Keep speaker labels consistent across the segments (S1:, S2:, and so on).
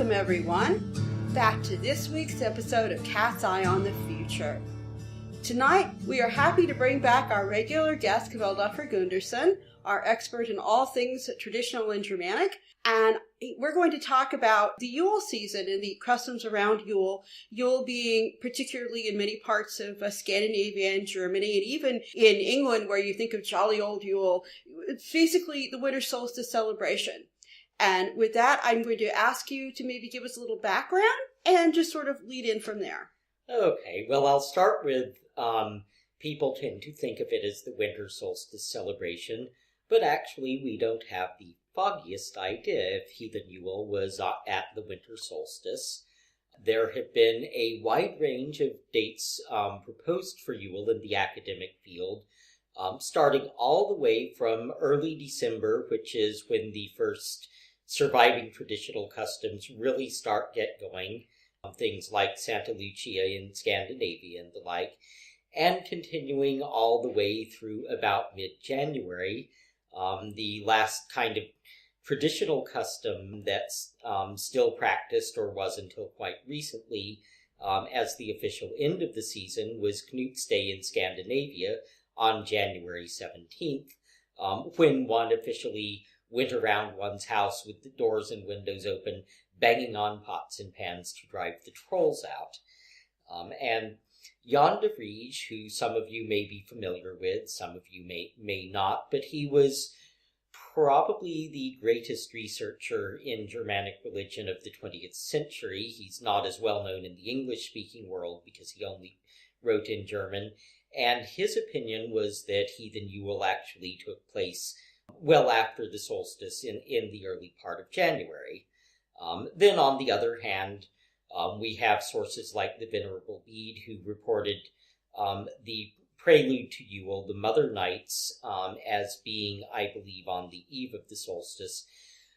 S1: Welcome, everyone, back to this week's episode of Cat's Eye on the Future. Tonight, we are happy to bring back our regular guest, Kvelduflr Gundarsson, our expert in all things traditional and Germanic, and we're going to talk about the Yule season and the customs around Yule, Yule being particularly in many parts of Scandinavia and Germany, and even in England, where you think of jolly old Yule. It's basically the winter solstice celebration. And with that, I'm going to ask you to maybe give us a little background and just sort of lead in from there.
S2: Okay, well, I'll start with people tend to think of it as the winter solstice celebration, but actually we don't have the foggiest idea if heathen Yule was at the winter solstice. There have been a wide range of dates proposed for Yule in the academic field, starting all the way from early December, which is when the first surviving traditional customs really get going, things like Santa Lucia in Scandinavia and the like, and continuing all the way through about mid-January. The last kind of traditional custom that's still practiced, or was until quite recently, as the official end of the season, was Knut's Day in Scandinavia on January 17th, when one officially went around one's house with the doors and windows open, banging on pots and pans to drive the trolls out. And Jan de Vries, who some of you may be familiar with, some of you may not, but he was probably the greatest researcher in Germanic religion of the 20th century. He's not as well known in the English-speaking world because he only wrote in German, and his opinion was that heathen Yule actually took place well after the solstice in the early part of January. Then on the other hand, we have sources like the Venerable Bede, who reported the prelude to Yule, the Mother Nights, as being, I believe, on the eve of the solstice.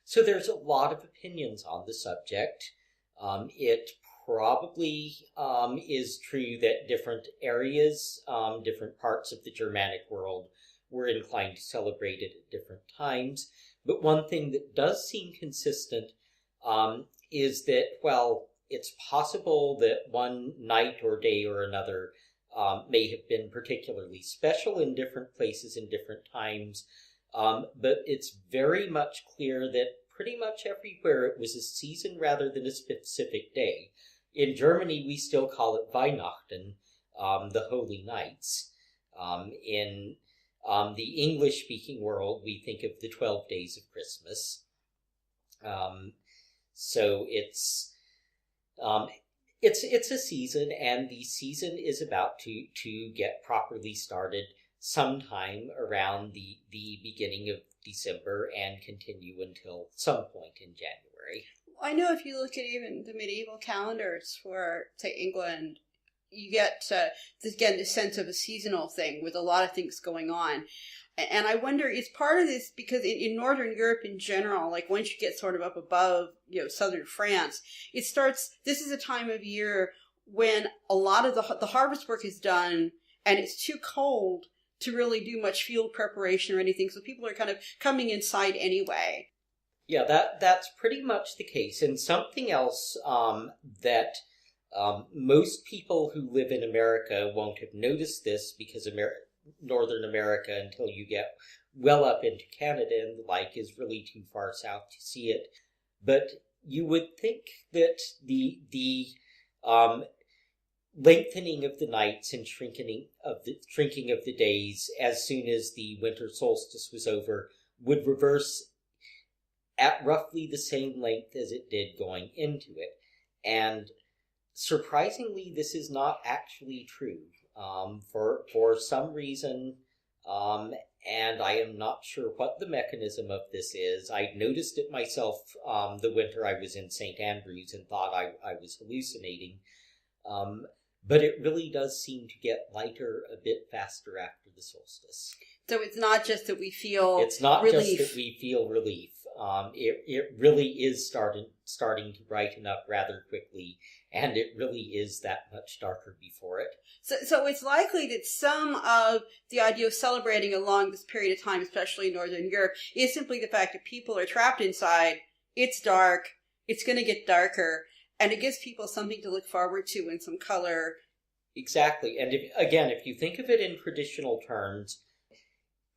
S2: So there's a lot of opinions on the subject. It probably is true that different areas, different parts of the Germanic world were inclined to celebrate it at different times. But one thing that does seem consistent is that, well, it's possible that one night or day or another may have been particularly special in different places in different times, but it's very much clear that pretty much everywhere it was a season rather than a specific day. In Germany, we still call it Weihnachten, the Holy Nights. In the English-speaking world, we think of the 12 days of Christmas. So it's a season, and the season is about to get properly started sometime around the beginning of December and continue until some point in January.
S1: I know if you look at even the medieval calendars for, say, England, you get, this sense of a seasonal thing with a lot of things going on. And I wonder, is part of this because in Northern Europe in general, like once you get sort of up above, southern France, this is a time of year when a lot of the harvest work is done and it's too cold to really do much field preparation or anything. So people are kind of coming inside anyway.
S2: Yeah, that's pretty much the case. And something else that most people who live in America won't have noticed this because Northern America, until you get well up into Canada and the like, is really too far south to see it. But you would think that the lengthening of the nights and shrinking of the days as soon as the winter solstice was over would reverse at roughly the same length as it did going into it. And surprisingly, this is not actually true. For some reason, and I am not sure what the mechanism of this is. I noticed it myself the winter I was in St. Andrews and thought I was hallucinating. But it really does seem to get lighter a bit faster after the solstice.
S1: So it's not just that we feel relief.
S2: It's not just that we feel relief. It really is starting to brighten up rather quickly, and it really is that much darker before it.
S1: So it's likely that some of the idea of celebrating along this period of time, especially in Northern Europe, is simply the fact that people are trapped inside, it's dark, it's going to get darker, and it gives people something to look forward to and some color.
S2: Exactly. And if you think of it in traditional terms,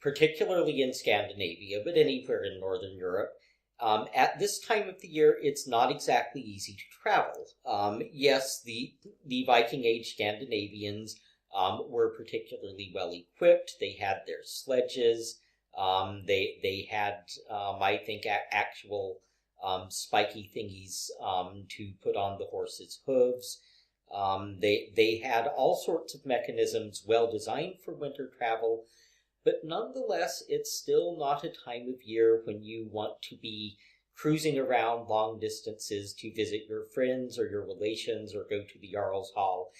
S2: particularly in Scandinavia, but anywhere in Northern Europe, at this time of the year, it's not exactly easy to travel. Yes, the Viking Age Scandinavians were particularly well equipped. They had their sledges. They had, I think, actual spiky thingies to put on the horse's hooves. They had all sorts of mechanisms well designed for winter travel. But nonetheless, it's still not a time of year when you want to be cruising around long distances to visit your friends or your relations or go to the Jarl's Hall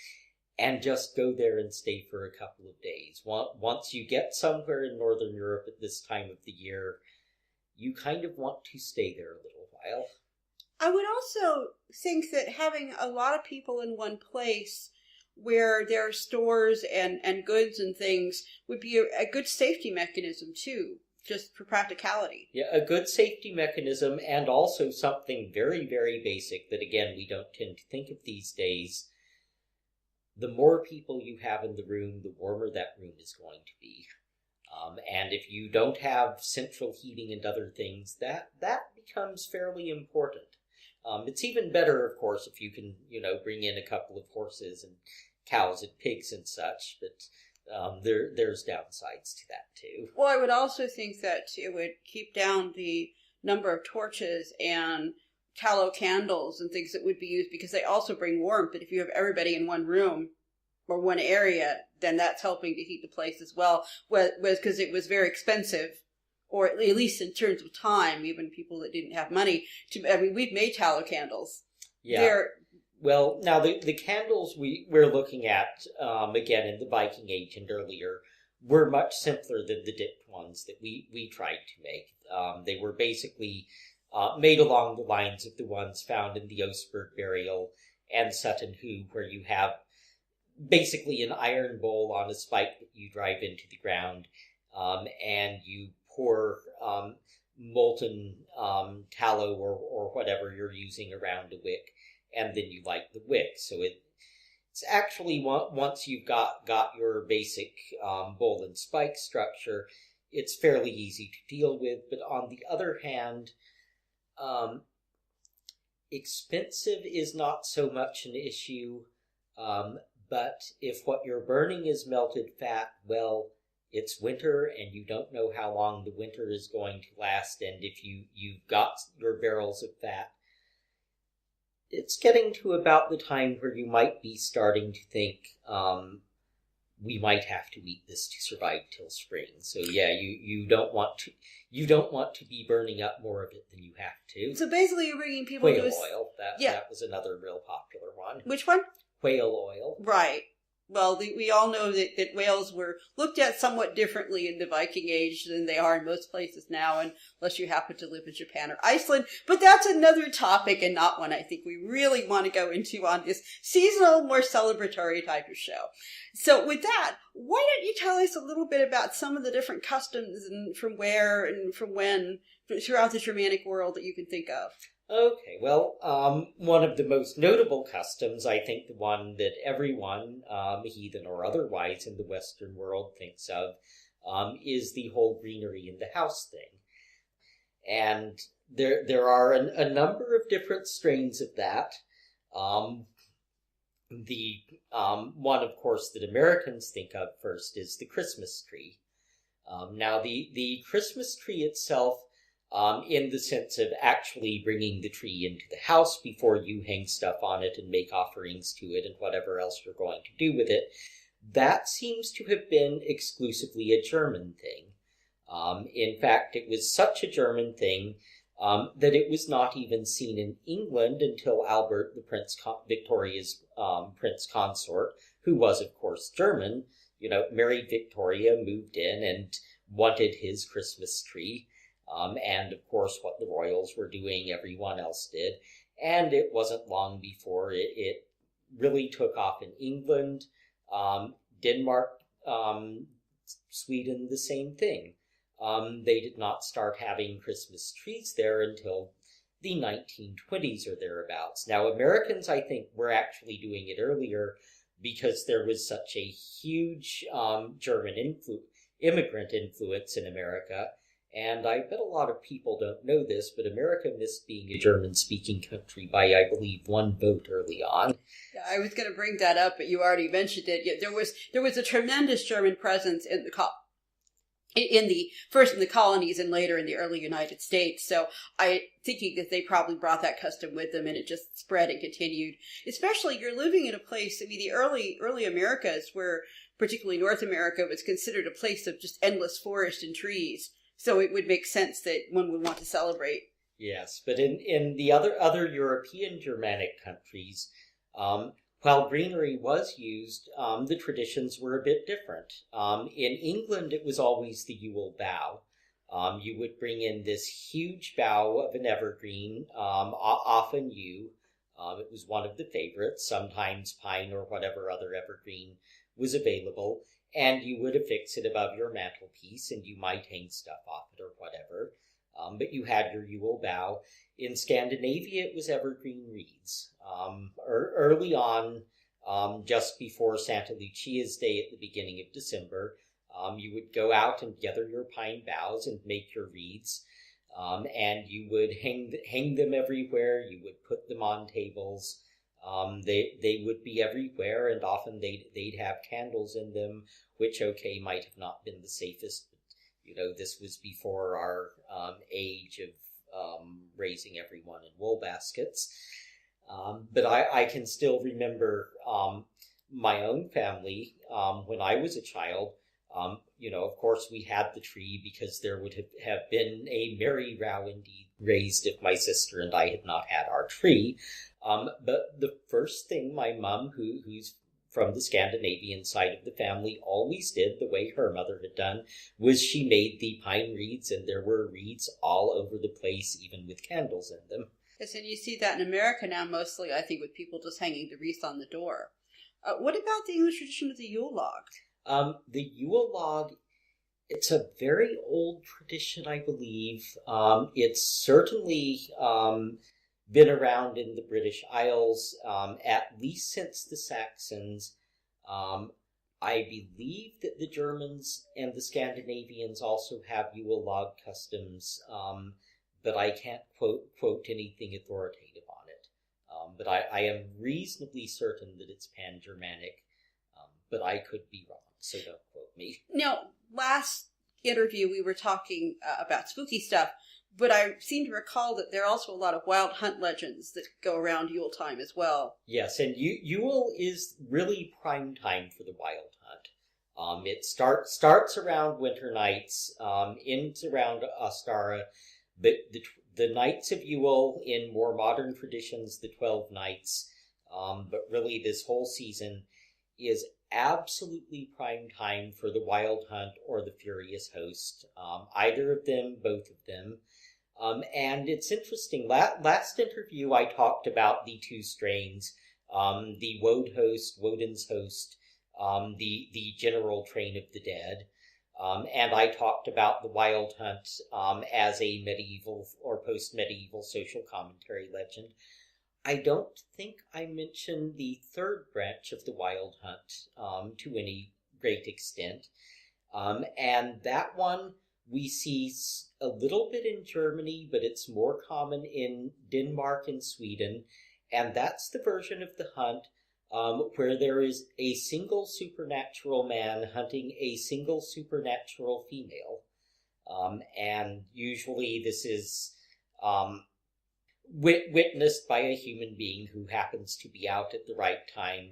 S2: and just go there and stay for a couple of days. Once you get somewhere in Northern Europe at this time of the year, you kind of want to stay there a little while.
S1: I would also think that having a lot of people in one place where there are stores and goods and things would be a good safety mechanism too, just for practicality.
S2: Yeah, a good safety mechanism, and also something very, very basic that, again, we don't tend to think of these days. The more people you have in the room, the warmer that room is going to be. And if you don't have central heating and other things, that becomes fairly important. It's even better, of course, if you can, bring in a couple of horses and cows and pigs and such, but there's downsides to that too.
S1: Well, I would also think that it would keep down the number of torches and tallow candles and things that would be used, because they also bring warmth. But if you have everybody in one room or one area, then that's helping to heat the place as well, because it was very expensive, or at least in terms of time, even people that didn't have money. We've made tallow candles.
S2: Yeah. Well, now the candles we're looking at, again, in the Viking Age and earlier, were much simpler than the dipped ones that we tried to make. They were basically made along the lines of the ones found in the Oseberg burial and Sutton Hoo, where you have basically an iron bowl on a spike that you drive into the ground, and you pour molten tallow or whatever you're using around a wick, and then you light the wick. So it's actually, once you've got your basic bowl and spike structure, it's fairly easy to deal with. But on the other hand, expensive is not so much an issue. But if what you're burning is melted fat, well, it's winter and you don't know how long the winter is going to last. And if you've got your barrels of fat, it's getting to about the time where you might be starting to think, we might have to eat this to survive till spring. So yeah, you don't want to be burning up more of it than you have to.
S1: So basically, you're bringing people
S2: whale oil. That was another real popular one.
S1: Which one?
S2: Whale oil.
S1: Right. Well, we all know that whales were looked at somewhat differently in the Viking Age than they are in most places now, unless you happen to live in Japan or Iceland. But that's another topic, and not one I think we really want to go into on this seasonal, more celebratory type of show. So with that, why don't you tell us a little bit about some of the different customs and from where and from when throughout the Germanic world that you can think of?
S2: Okay, well, one of the most notable customs, I think the one that everyone, heathen or otherwise, in the Western world thinks of, is the whole greenery in the house thing. And there are a number of different strains of that. The one, of course, that Americans think of first is the Christmas tree. Now, the Christmas tree itself, in the sense of actually bringing the tree into the house before you hang stuff on it and make offerings to it and whatever else you're going to do with it, that seems to have been exclusively a German thing. In fact, it was such a German thing that it was not even seen in England until Albert, Victoria's prince consort, who was, of course, German, married Victoria, moved in, and wanted his Christmas tree. And, of course, what the royals were doing, everyone else did. And it wasn't long before it really took off in England. Denmark, Sweden, the same thing. They did not start having Christmas trees there until the 1920s or thereabouts. Now, Americans, I think, were actually doing it earlier because there was such a huge German immigrant influence in America. And I bet a lot of people don't know this, but America missed being a German-speaking country by, I believe, 1 vote early on.
S1: Yeah, I was going to bring that up, but you already mentioned it. Yeah, there was a tremendous German presence in first in the colonies and later in the early United States. So I thinking that they probably brought that custom with them, and it just spread and continued. Especially you're living in a place. I mean, the early Americas, where particularly North America was considered a place of just endless forest and trees. So it would make sense that one would want to celebrate.
S2: Yes, but in the other European Germanic countries, while greenery was used, the traditions were a bit different. In England, it was always the Yule bough. You would bring in this huge bough of an evergreen, often yew. It was one of the favorites, sometimes pine or whatever other evergreen was available. And you would affix it above your mantelpiece, and you might hang stuff off it or whatever. But you had your Yule bough. In Scandinavia, it was evergreen reeds. Early on, just before Santa Lucia's Day at the beginning of December, you would go out and gather your pine boughs and make your reeds. And you would hang them everywhere. You would put them on tables. They would be everywhere, and often they'd have candles in them, which, might have not been the safest. But, this was before our age of raising everyone in wool baskets. But I can still remember my own family when I was a child. Of course, we had the tree because there would have been a merry row indeed raised if my sister and I had not had our tree. But the first thing my mom, who's from the Scandinavian side of the family, always did, the way her mother had done, was she made the pine reeds, and there were reeds all over the place, even with candles in them.
S1: Yes, and you see that in America now, mostly, I think, with people just hanging the wreath on the door. What about the English tradition of the Yule log?
S2: The Yule log, it's a very old tradition, I believe. It's certainly been around in the British Isles, at least since the Saxons. I believe that the Germans and the Scandinavians also have Yule log customs, but I can't quote anything authoritative on it. But I am reasonably certain that it's Pan-Germanic, but I could be wrong, so don't quote me.
S1: Now, last interview we were talking about spooky stuff, but I seem to recall that there are also a lot of wild hunt legends that go around Yule time as well.
S2: Yes, and Yule is really prime time for the wild hunt. It starts around winter nights, ends around Ostara, but the nights of Yule, in more modern traditions, the 12 nights, but really this whole season is absolutely prime time for the wild hunt or the furious host. Either of them, both of them. And it's interesting. Last interview, I talked about the 2 strains, the Woden's host, the general train of the dead. And I talked about the wild hunt as a medieval or post-medieval social commentary legend. I don't think I mentioned the 3rd branch of the wild hunt to any great extent. And that one we see a little bit in Germany, but it's more common in Denmark and Sweden. And that's the version of the hunt where there is a single supernatural man hunting a single supernatural female. And usually this is witnessed by a human being who happens to be out at the right time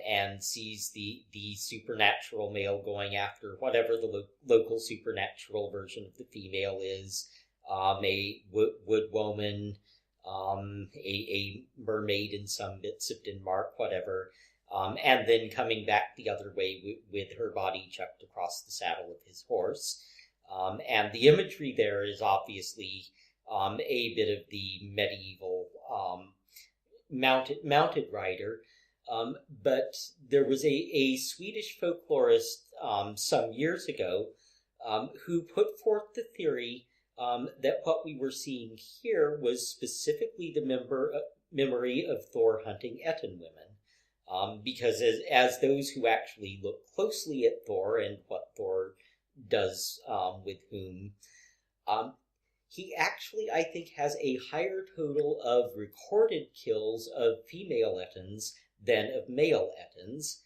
S2: and sees the supernatural male going after whatever the local supernatural version of the female is, a wood woman, a mermaid in some bits of Denmark, whatever, and then coming back the other way with her body chucked across the saddle of his horse. And the imagery there is obviously a bit of the medieval mounted rider. But there was a Swedish folklorist some years ago who put forth the theory that what we were seeing here was specifically the memory of Thor hunting Etten women. Because as those who actually look closely at Thor and what Thor does with whom, he actually, I think, has a higher total of recorded kills of female Ettins than of male Ettins.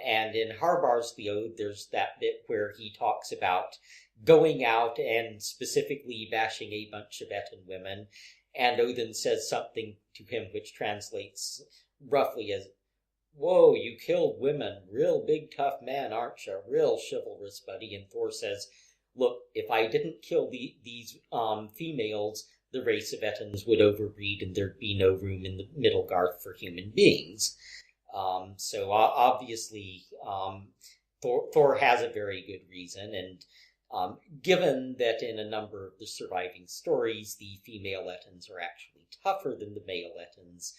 S2: And in Harbar's the Ode, there's that bit where he talks about going out and specifically bashing a bunch of Etten women, and Odin says something to him which translates roughly as, "Whoa, you killed women. Real big tough man, aren't you? Real chivalrous buddy." And Thor says, "Look, if I didn't kill these females, the race of Ettins would overbreed and there'd be no room in the Middlegarth for human beings." So obviously, Thor has a very good reason, and given that in a number of the surviving stories, the female Ettins are actually tougher than the male Ettins,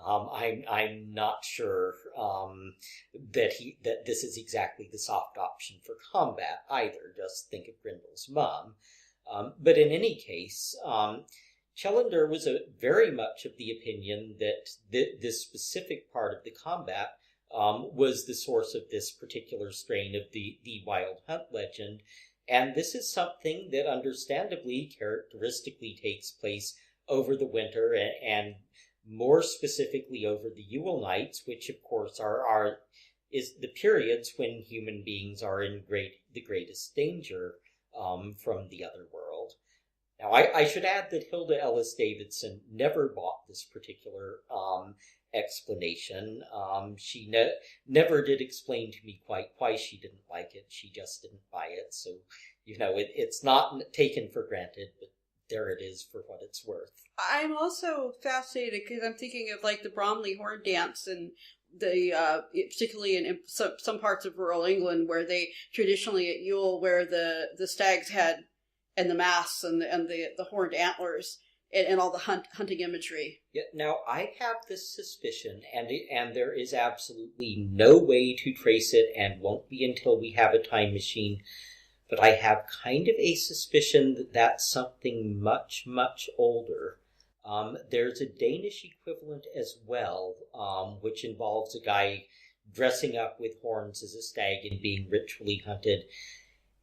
S2: I'm not sure that this is exactly the soft option for combat either. Just think of Grendel's mom. But in any case, Chellander was very much of the opinion that this specific part of the combat was the source of this particular strain of the Wild Hunt legend. And this is something that understandably, characteristically takes place over the winter, and more specifically over the Yule nights, which of course is the periods when human beings are in the greatest danger from the other world. Now, I should add that Hilda Ellis Davidson never bought this particular explanation. She never did explain to me quite why she didn't like it. She just didn't buy it. So, it's not taken for granted, but there it is for what it's worth.
S1: I'm also fascinated because I'm thinking of like the Bromley horn dance, and the particularly in some parts of rural England where they traditionally at Yule, where the stags had, and the masks and the horned antlers and all the hunting imagery.
S2: Yeah, now I have this suspicion, and there is absolutely no way to trace it, and won't be until we have a time machine. But I have kind of a suspicion that that's something much, much older. There's a Danish equivalent as well, which involves a guy dressing up with horns as a stag and being ritually hunted.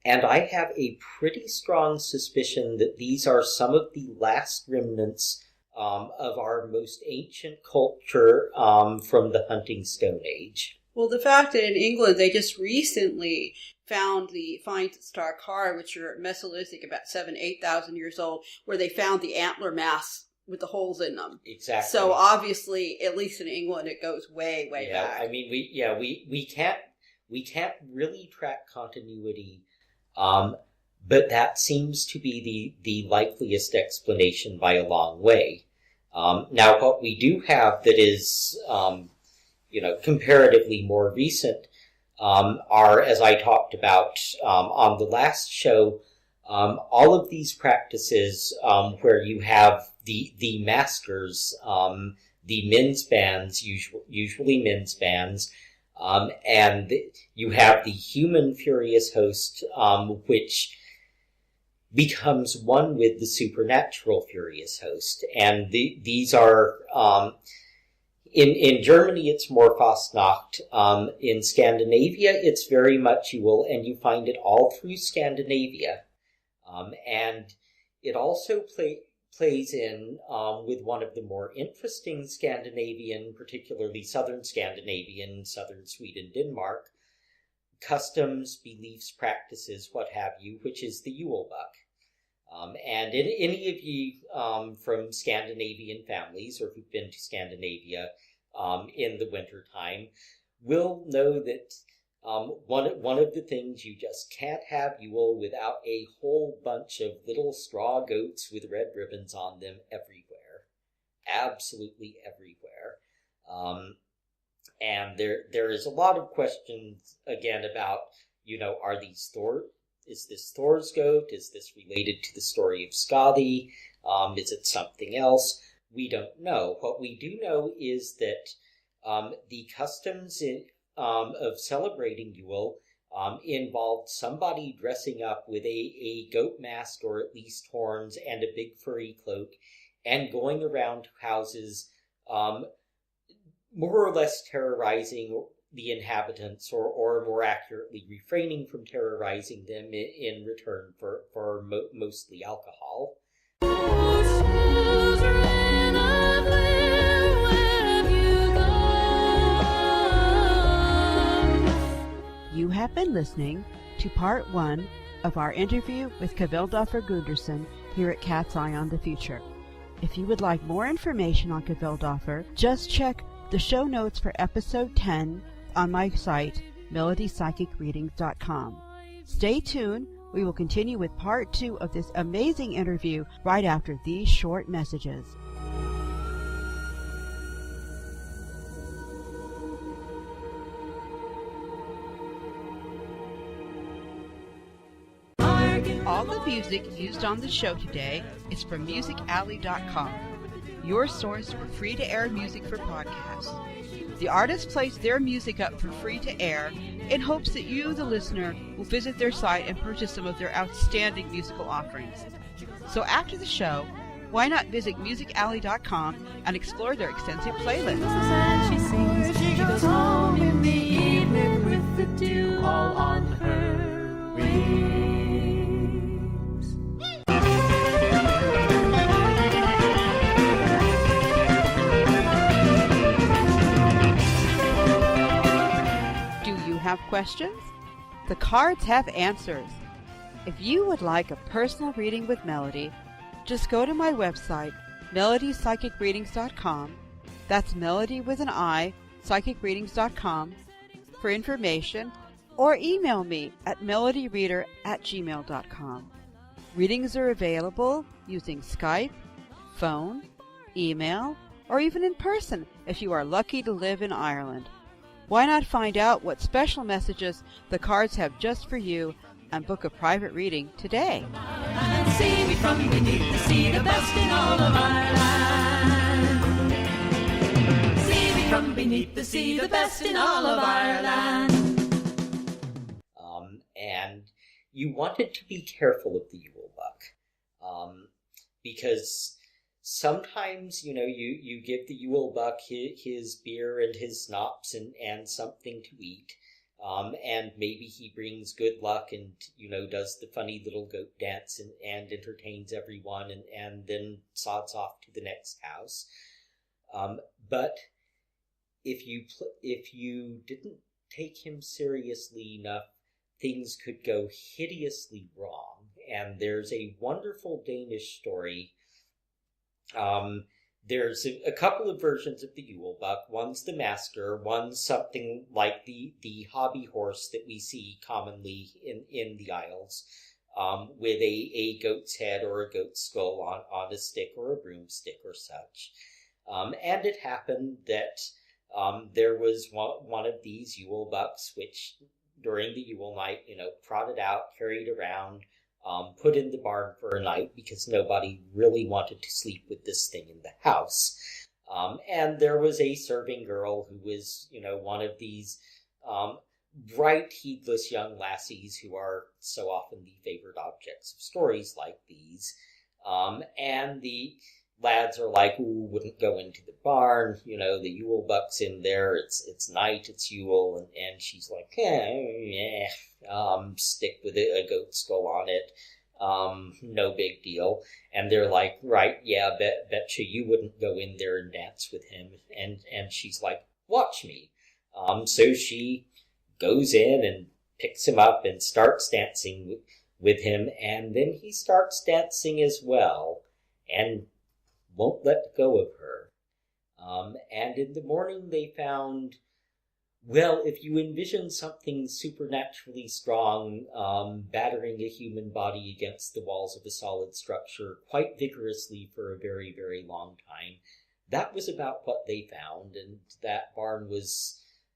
S2: And I have a pretty strong suspicion that these are some of the last remnants of our most ancient culture from the hunting Stone Age.
S1: Well, the fact that in England they just recently found the finds at Starkar, which are Mesolithic, about 8,000 years old, where they found the antler masks with the holes in them.
S2: Exactly.
S1: So obviously, at least in England, it goes way back.
S2: I mean, we can't really track continuity, but that seems to be the likeliest explanation by a long way. Now, what we do have that is comparatively more recent are, as I talked about on the last show, all of these practices where you have the maskers, the men's bands, usually men's bands, and you have the human furious host, which becomes one with the supernatural furious host. And these are... In Germany, it's more Fastnacht. In Scandinavia, it's very much Yule, and you find it all through Scandinavia. And it also plays in with one of the more interesting Scandinavian, particularly southern Scandinavian, southern Sweden, Denmark, customs, beliefs, practices, what have you, which is the Yule buck. And any of you from Scandinavian families, or who've been to Scandinavia in the winter time, will know that one of the things you just can't have Yule without a whole bunch of little straw goats with red ribbons on them everywhere. Absolutely everywhere. And there is a lot of questions, again, about, are these is this Thor's goat? Is this related to the story of Skadi? Is it something else? We don't know. What we do know is that the customs of celebrating Yule involved somebody dressing up with a goat mask or at least horns and a big furry cloak and going around to houses, more or less terrorizing the inhabitants, or more accurately refraining from terrorizing them in return for mostly alcohol.
S1: You have been listening to part 1 of our interview with Kvelduflr Gundarsson here at Cat's Eye on the Future. If you would like more information on Kvelduflr, just check the show notes for episode 10 on my site, melodipsychicreadings.com. Stay tuned. We will continue with part 2 of this amazing interview right after these short messages. All the music used on the show today is from musicalley.com, your source for free-to-air music for podcasts. The artist plays their music up for free to air in hopes that you, the listener, will visit their site and purchase some of their outstanding musical offerings. So after the show, why not visit musicalley.com and explore their extensive playlist?
S3: And she sings, she goes home in the evening with the dew all on her wings.
S1: Have questions? The cards have answers. If you would like a personal reading with Melody, just go to my website, melodipsychicreadings.com. That's Melody with an I, psychicreadings.com, for information, or email me at melodyreader@gmail.com. Readings are available using Skype, phone, email, or even in person if you are lucky to live in Ireland. Why not find out what special messages the cards have just for you and book a private reading today?
S3: And see me from beneath the sea, the best in all of Ireland. See me from beneath the sea, the best in all of Ireland.
S2: And you wanted to be careful of the Yule Buck, because sometimes, you give the Yule Buck his beer and his schnapps and something to eat, and maybe he brings good luck and, does the funny little goat dance and entertains everyone and then sods off to the next house. But if you didn't take him seriously enough, things could go hideously wrong. And there's a wonderful Danish story. There's a couple of versions of the Yule Buck. One's the masker, one's something like the hobby horse that we see commonly in the Isles, with a goat's head or a goat's skull on a stick or a broomstick or such. And it happened that there was one of these Yule Bucks, which during the Yule night, trotted out, carried around, put in the barn for a night because nobody really wanted to sleep with this thing in the house. And there was a serving girl who was, one of these bright, heedless young lassies who are so often the favored objects of stories like these. And the lads are like, ooh, wouldn't go into the barn, the Yule Buck's in there, it's night, it's Yule, and she's like, stick with a goat skull on it, no big deal. And they're like, right, yeah, betcha you wouldn't go in there and dance with him. And she's like, watch me. So she goes in and picks him up and starts dancing with him, and then he starts dancing as well, and won't let go of her. And in the morning they found, well, if you envision something supernaturally strong battering a human body against the walls of a solid structure quite vigorously for a very, very long time, that was about what they found, and that barn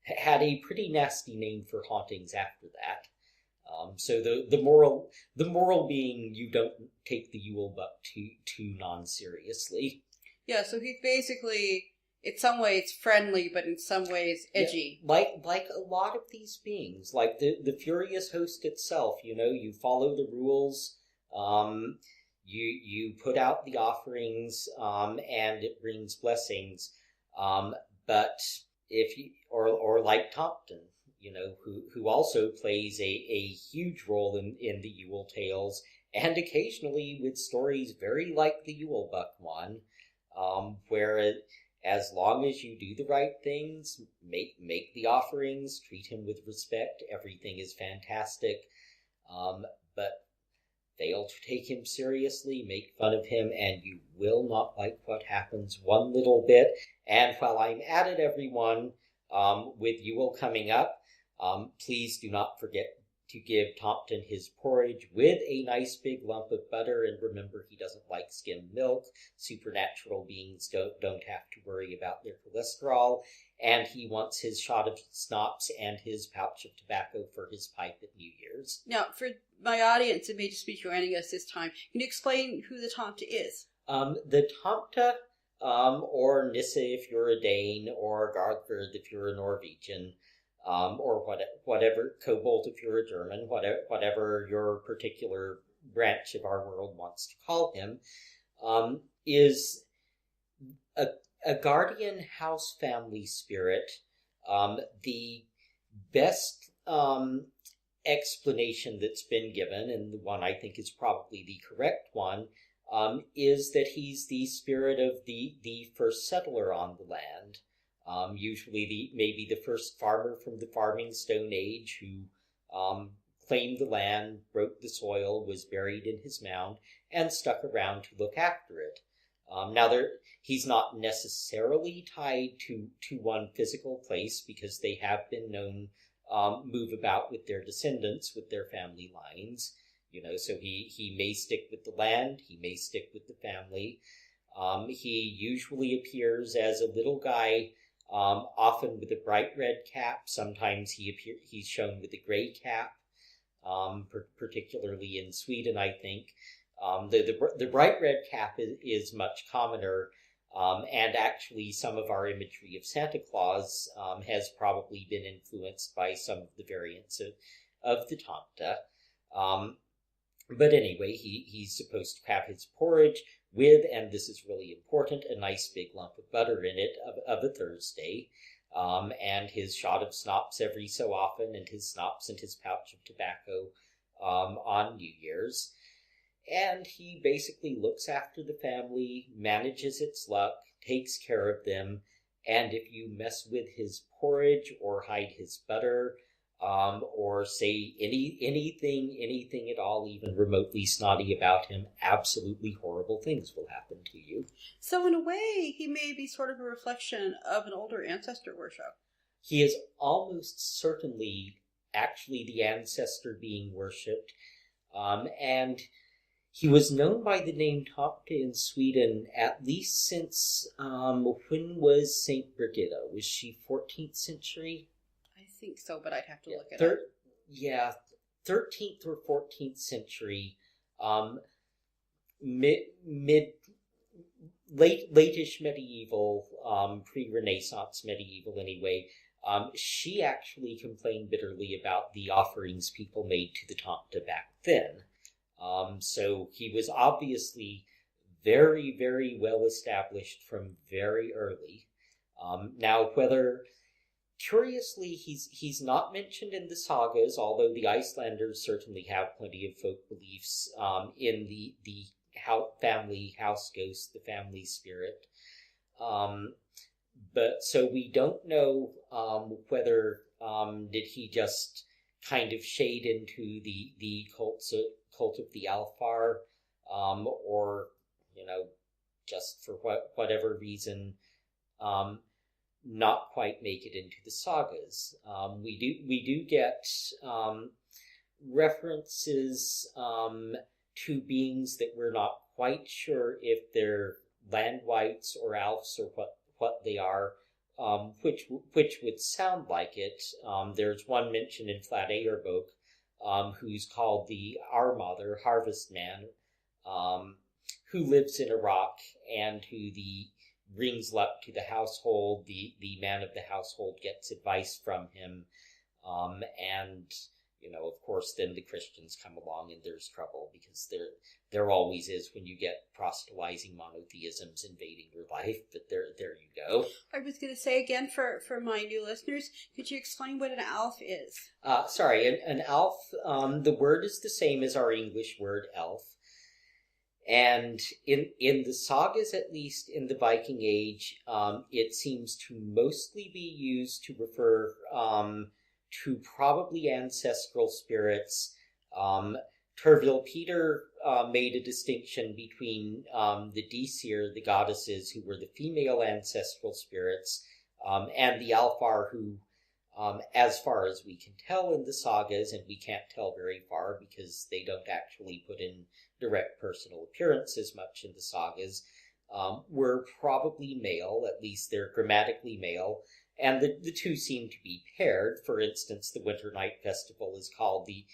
S2: had a pretty nasty name for hauntings after that. So the moral being, you don't take the Yule Buck too non-seriously.
S1: Yeah, so he's basically in some ways friendly, but in some ways edgy.
S2: Yeah, like a lot of these beings, like the Furious Host itself, you follow the rules, you put out the offerings, and it brings blessings. But if you, or like Tompton, who also plays a huge role in the Yule tales, and occasionally with stories very like the Yule Buck one, where as long as you do the right things, make the offerings, treat him with respect, everything is fantastic. But fail to take him seriously, make fun of him, and you will not like what happens one little bit. And while I'm at it, everyone, with Yule coming up, please do not forget to give Tompton his porridge with a nice big lump of butter, and remember, he doesn't like skimmed milk. Supernatural beings don't have to worry about their cholesterol, and he wants his shot of schnapps and his pouch of tobacco for his pipe at New Year's.
S1: Now, for my audience that may just be joining us this time, can you explain who the Tomta is?
S2: The Tomta, or Nissa if you're a Dane, or Gardgerd if you're a Norwegian, or whatever, Kobold if you're a German, whatever your particular branch of our world wants to call him, is a guardian house family spirit. The best explanation that's been given, and the one I think is probably the correct one, is that he's the spirit of the first settler on the land. Usually maybe the first farmer from the farming Stone Age who claimed the land, broke the soil, was buried in his mound, and stuck around to look after it. He's not necessarily tied to one physical place, because they have been known move about with their descendants, with their family lines. So he may stick with the land, he may stick with the family. He usually appears as a little guy, often with a bright red cap. Sometimes he's shown with a gray cap, particularly in Sweden, I think. The bright red cap is much commoner, and actually some of our imagery of Santa Claus has probably been influenced by some of the variants of the Tomta. But anyway, he's supposed to have his porridge with, and this is really important, a nice big lump of butter in it of a Thursday, and his shot of schnapps every so often, and his schnapps and his pouch of tobacco on New Year's. And he basically looks after the family, manages its luck, takes care of them, and if you mess with his porridge or hide his butter, or say anything at all, even remotely snotty about him, absolutely horrible things will happen to you.
S1: So in a way, he may be sort of a reflection of an older ancestor worship.
S2: He is almost certainly actually the ancestor being worshipped, and he was known by the name Tomta in Sweden at least since, when was Saint Brigida? Was she 14th century?
S1: I think so, but I'd have to look it up.
S2: Yeah, 13th or 14th century, late-ish medieval, pre-Renaissance medieval anyway. She actually complained bitterly about the offerings people made to the Tomta back then. So he was obviously very, very well established from very early. Now, curiously, he's not mentioned in the sagas, although the Icelanders certainly have plenty of folk beliefs in the family house ghost, the family spirit. But so we don't know whether did he just kind of shade into the cult of the Alfar, or just for whatever reason not quite make it into the sagas. We do get references to beings that we're not quite sure if they're land wights or elves or what they are, which would sound like it. There's one mentioned in Flat Eyerbok, who's called the Armother, Harvest Man, who lives in Iraq, and who the brings luck to the household. The man of the household gets advice from him, and of course, then the Christians come along and there's trouble, because there always is when you get proselytizing monotheisms invading your life. But there you go.
S1: I was going to say again for my new listeners, could you explain what an elf is?
S2: Sorry, an elf, the word is the same as our English word elf. And in the sagas, at least in the Viking Age, it seems to mostly be used to refer to probably ancestral spirits. Tervil Peter made a distinction between the Disir, the goddesses, who were the female ancestral spirits, and the Alfar, who, as far as we can tell in the sagas, and we can't tell very far because they don't actually put in direct personal appearances much in the sagas, were probably male. At least they're grammatically male. And the two seem to be paired. For instance, the Winter Night Festival is called the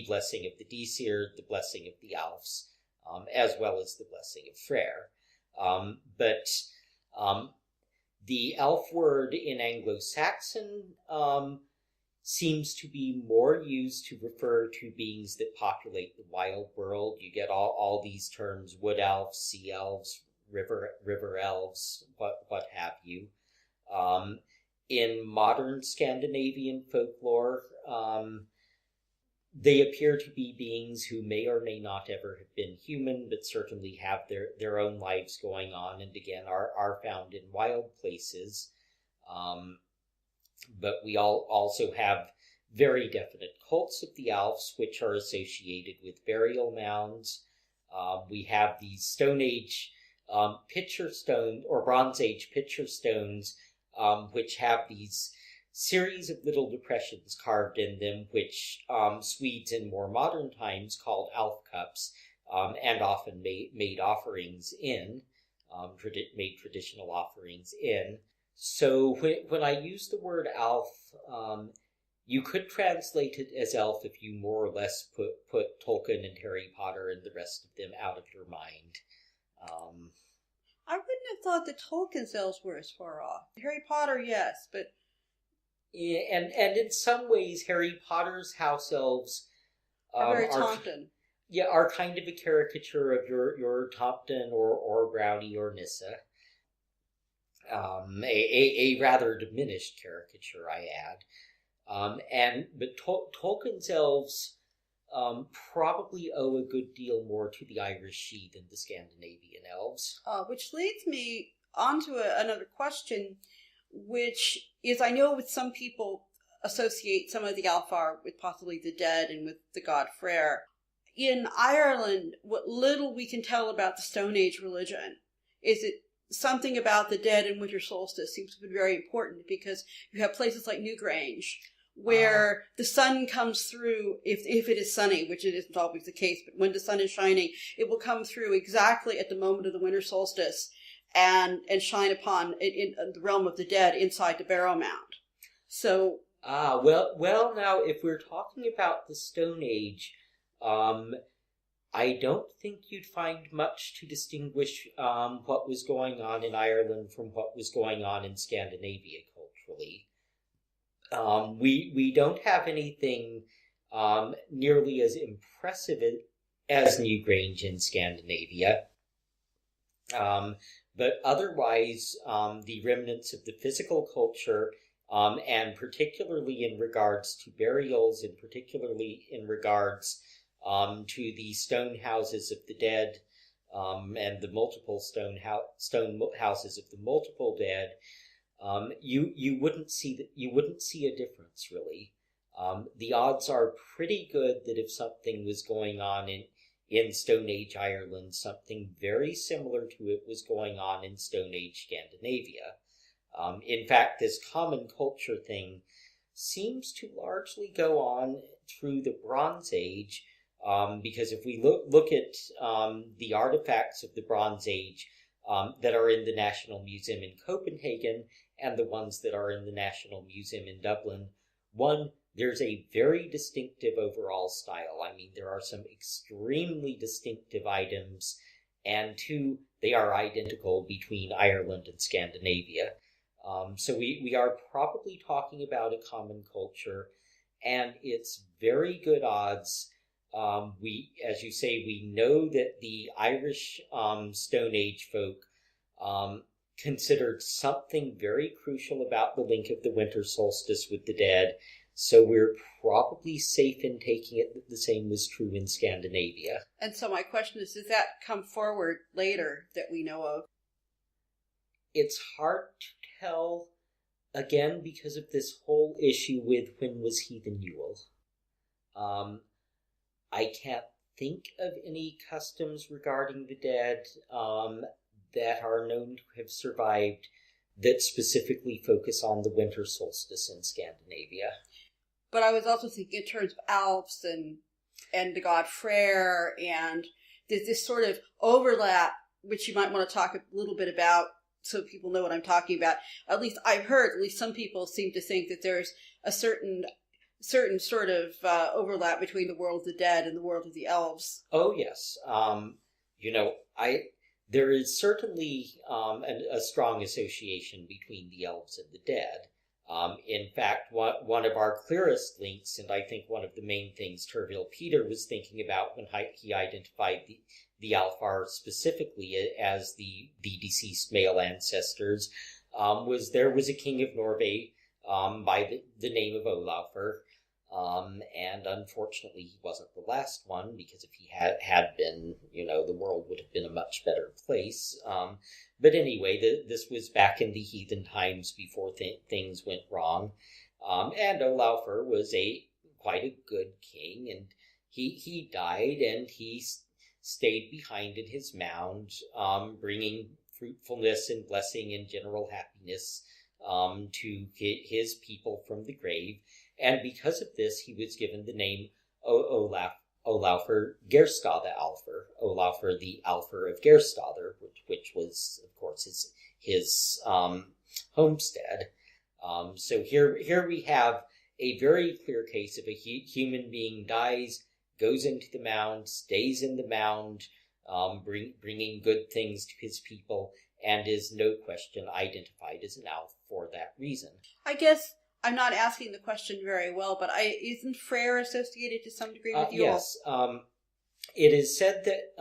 S2: Blessing of the Disir, the Blessing of the Alfs, as well as the Blessing of Freyr. But the elf word in Anglo-Saxon seems to be more used to refer to beings that populate the wild world. You get all these terms: wood elves, sea elves, river elves, what have you. In modern Scandinavian folklore, they appear to be beings who may or may not ever have been human, but certainly have their own lives going on, and again are found in wild places. But we also have very definite cults of the Alps, which are associated with burial mounds. We have these Stone Age pitcher stone or Bronze Age pitcher stones, which have these series of little depressions carved in them, which Swedes in more modern times called Alf cups, and often made offerings in, made traditional offerings in. So when I use the word Alf, you could translate it as elf if you more or less put Tolkien and Harry Potter and the rest of them out of your mind.
S1: I wouldn't have thought the Tolkien's elves were as far off. Harry Potter, yes, but...
S2: Yeah, and in some ways, Harry Potter's house elves
S1: are very Tompton.
S2: Yeah, are kind of a caricature of your Tompton or Brownie or Nissa. A rather diminished caricature, I add. But Tolkien's elves probably owe a good deal more to the Irish Sidhe than the Scandinavian elves.
S1: Which leads me on to another question, which is, I know with some people associate some of the Alfar with possibly the dead and with the god Freyr. In Ireland, what little we can tell about the Stone Age religion is it something about the dead and winter solstice seems to be very important, because you have places like Newgrange where the sun comes through, if it is sunny, which it isn't always the case, but when the sun is shining, it will come through exactly at the moment of the winter solstice and shine upon it in the realm of the dead inside the Barrow Mound. So...
S2: well, now, if we're talking about the Stone Age, I don't think you'd find much to distinguish what was going on in Ireland from what was going on in Scandinavia culturally. We don't have anything nearly as impressive as Newgrange in Scandinavia. But otherwise, the remnants of the physical culture, and particularly in regards to burials, and particularly in regards to the stone houses of the dead, and the multiple stone houses of the multiple dead, you wouldn't see a difference really. The odds are pretty good that if something was going on in Stone Age Ireland, something very similar to it was going on in Stone Age Scandinavia. In fact, this common culture thing seems to largely go on through the Bronze Age, because if we look at the artifacts of the Bronze Age that are in the National Museum in Copenhagen and the ones that are in the National Museum in Dublin, there's a very distinctive overall style. I mean, there are some extremely distinctive items, and 2, they are identical between Ireland and Scandinavia. So we are probably talking about a common culture, and it's very good odds. As you say, we know that the Irish Stone Age folk considered something very crucial about the link of the winter solstice with the dead, so we're probably safe in taking it that the same was true in Scandinavia.
S1: And so my question is, does that come forward later that we know of?
S2: It's hard to tell, again, because of this whole issue with when was heathen Yule. I can't think of any customs regarding the dead that are known to have survived that specifically focus on the winter solstice in Scandinavia.
S1: But I was also thinking in terms of Alps and the god Freyr, and there's this sort of overlap, which you might want to talk a little bit about so people know what I'm talking about. At least I've heard, at least some people seem to think that there's a certain sort of overlap between the world of the dead and the world of the elves.
S2: Oh, yes. There is certainly a strong association between the elves and the dead. In fact, one of our clearest links, and I think one of the main things Turville Peter was thinking about when he identified the Alfar specifically as the deceased male ancestors, was there was a king of Norway by the name of Olafur, and unfortunately he wasn't the last one, because if he had been, the world would have been a much better place. But anyway, this was back in the heathen times before things went wrong. And Olafur was quite a good king, and he died, and he stayed behind in his mound, bringing fruitfulness and blessing and general happiness to his people from the grave. And because of this, he was given the name Olafur Gerstade Alfur, Olafur the Alfur of Gerstadr, which was, of course, his homestead. So here we have a very clear case of a human being dies, goes into the mound, stays in the mound, bringing good things to his people, and is no question identified as an elf for that reason.
S1: I guess I'm not asking the question very well, but isn't Freyr associated to some degree with Yule?
S2: Yes. It is said that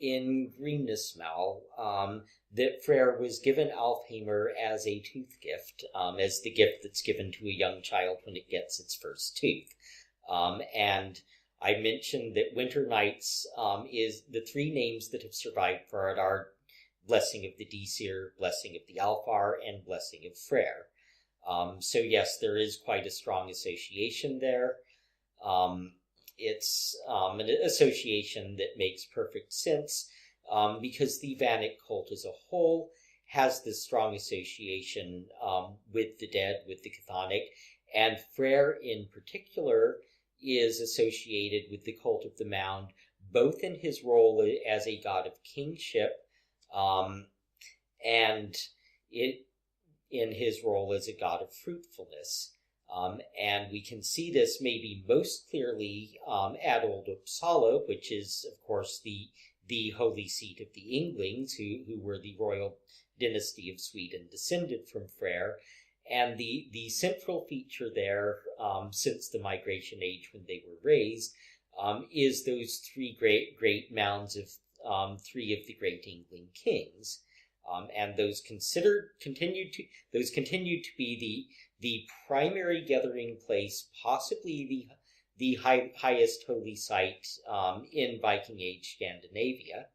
S2: in Grimnismal, that Freyr was given Alfheimr as a tooth gift, as the gift that's given to a young child when it gets its first tooth. And I mentioned that Winter Nights is the 3 names that have survived for it are Blessing of the Disir, Blessing of the Alfar, and Blessing of Freyr. So yes, there is quite a strong association there. It's an association that makes perfect sense because the Vanik cult as a whole has this strong association with the dead, with the chthonic, and Freyr in particular is associated with the cult of the mound, both in his role as a god of kingship and in his role as a god of fruitfulness. And we can see this maybe most clearly at Old Uppsala, which is, of course, the holy seat of the Inglings, who were the royal dynasty of Sweden descended from Freyr. And the central feature there, since the migration age when they were raised, is those 3 great mounds of 3 of the great Yngling kings. And those continued to be the primary gathering place, possibly the highest holy site in Viking Age Scandinavia.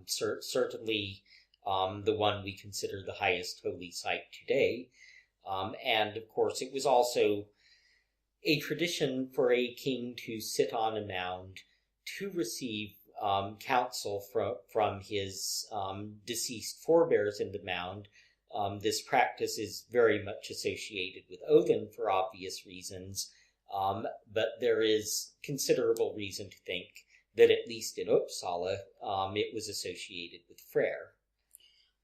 S2: Certainly the one we consider the highest holy site today. And of course, it was also a tradition for a king to sit on a mound to receive counsel from his deceased forebears in the mound. This practice is very much associated with Odin for obvious reasons, but there is considerable reason to think that at least in Uppsala, it was associated with Freyr.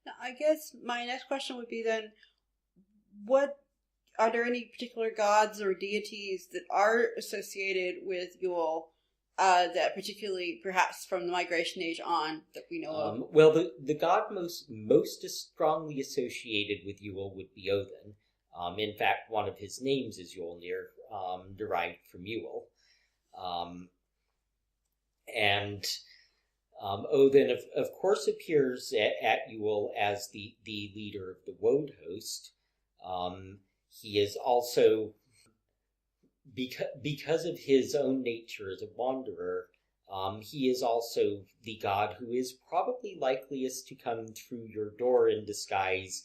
S1: Now, I guess my next question would be then, are there any particular gods or deities that are associated with Yule that particularly perhaps from the Migration Age on that we know of?
S2: Well, the god most strongly associated with Yule would be Odin. In fact, one of his names is Yulnir, derived from Yule. And Odin, of course, appears at Yule as the leader of the Woad host. He is also, because of his own nature as a wanderer, he is also the god who is probably likeliest to come through your door in disguise,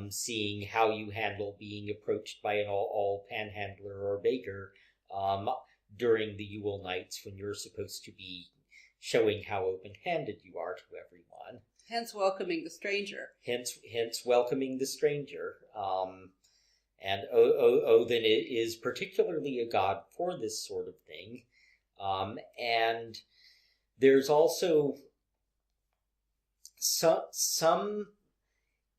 S2: seeing how you handle being approached by an all panhandler or baker during the Yule nights when you're supposed to be showing how open-handed you are to everyone.
S1: Hence welcoming the stranger.
S2: Hence welcoming the stranger. And Odin is particularly a god for this sort of thing. And there's also some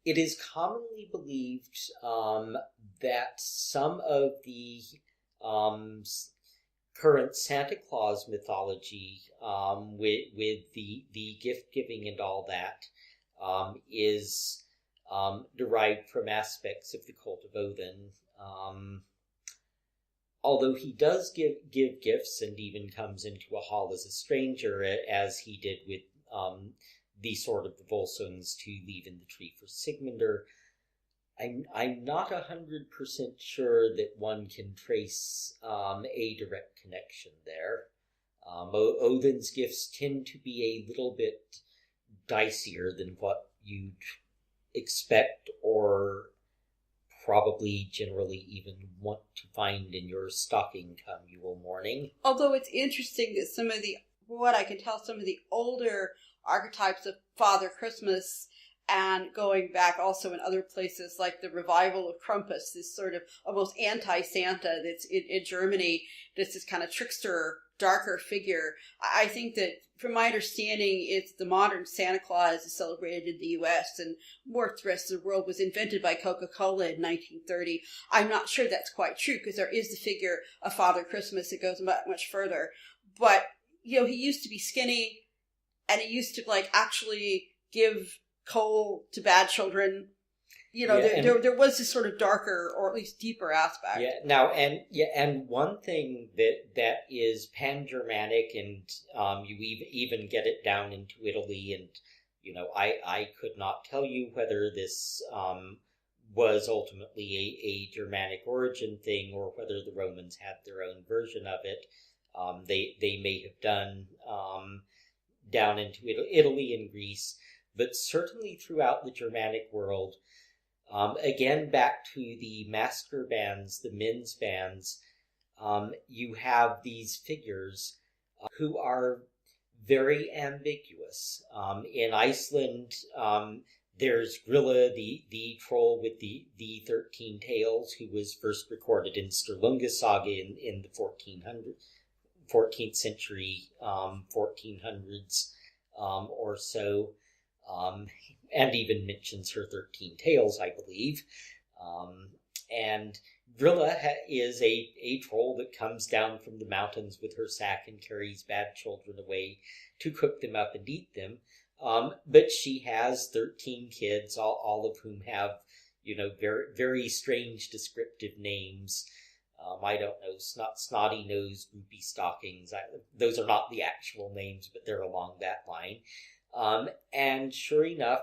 S2: it is commonly believed that some of the current Santa Claus mythology, with the gift giving and all that, is derived from aspects of the cult of Odin. Although he does give gifts and even comes into a hall as a stranger, as he did with the Sword of the Volsungs to leave in the tree for Sigmundur, I'm not 100% sure that one can trace a direct connection there. Odin's gifts tend to be a little bit dicier than what you'd expect or probably generally even want to find in your stocking come Yule morning.
S1: Although it's interesting that some of the older archetypes of Father Christmas, and going back also in other places like the revival of Krampus, this sort of almost anti-Santa that's in Germany, this kind of trickster, darker figure. I think that, from my understanding, it's the modern Santa Claus is celebrated in the U.S. and more the rest of the world was invented by Coca-Cola in 1930. I'm not sure that's quite true because there is the figure of Father Christmas that goes much further. But, he used to be skinny and he used to actually give coal to bad children. There was this sort of darker or at least deeper aspect.
S2: And one thing that is pan-Germanic, and you even get it down into Italy, and I could not tell you whether this was ultimately a Germanic origin thing or whether the Romans had their own version of it. They may have done down into Italy and Greece, but certainly throughout the Germanic world. Again, back to the masker bands, the men's bands, you have these figures who are very ambiguous. In Iceland, there's Grilla, the troll with the 13 tails, who was first recorded in Sturlunga Saga in the 14th century, 1400s or so. And even mentions her 13 tails, I believe. And Grilla is a troll that comes down from the mountains with her sack and carries bad children away to cook them up and eat them. But she has 13 kids, all of whom have, very, very strange descriptive names. I don't know, snotty nose, droopy stockings. Those are not the actual names, but they're along that line. And sure enough,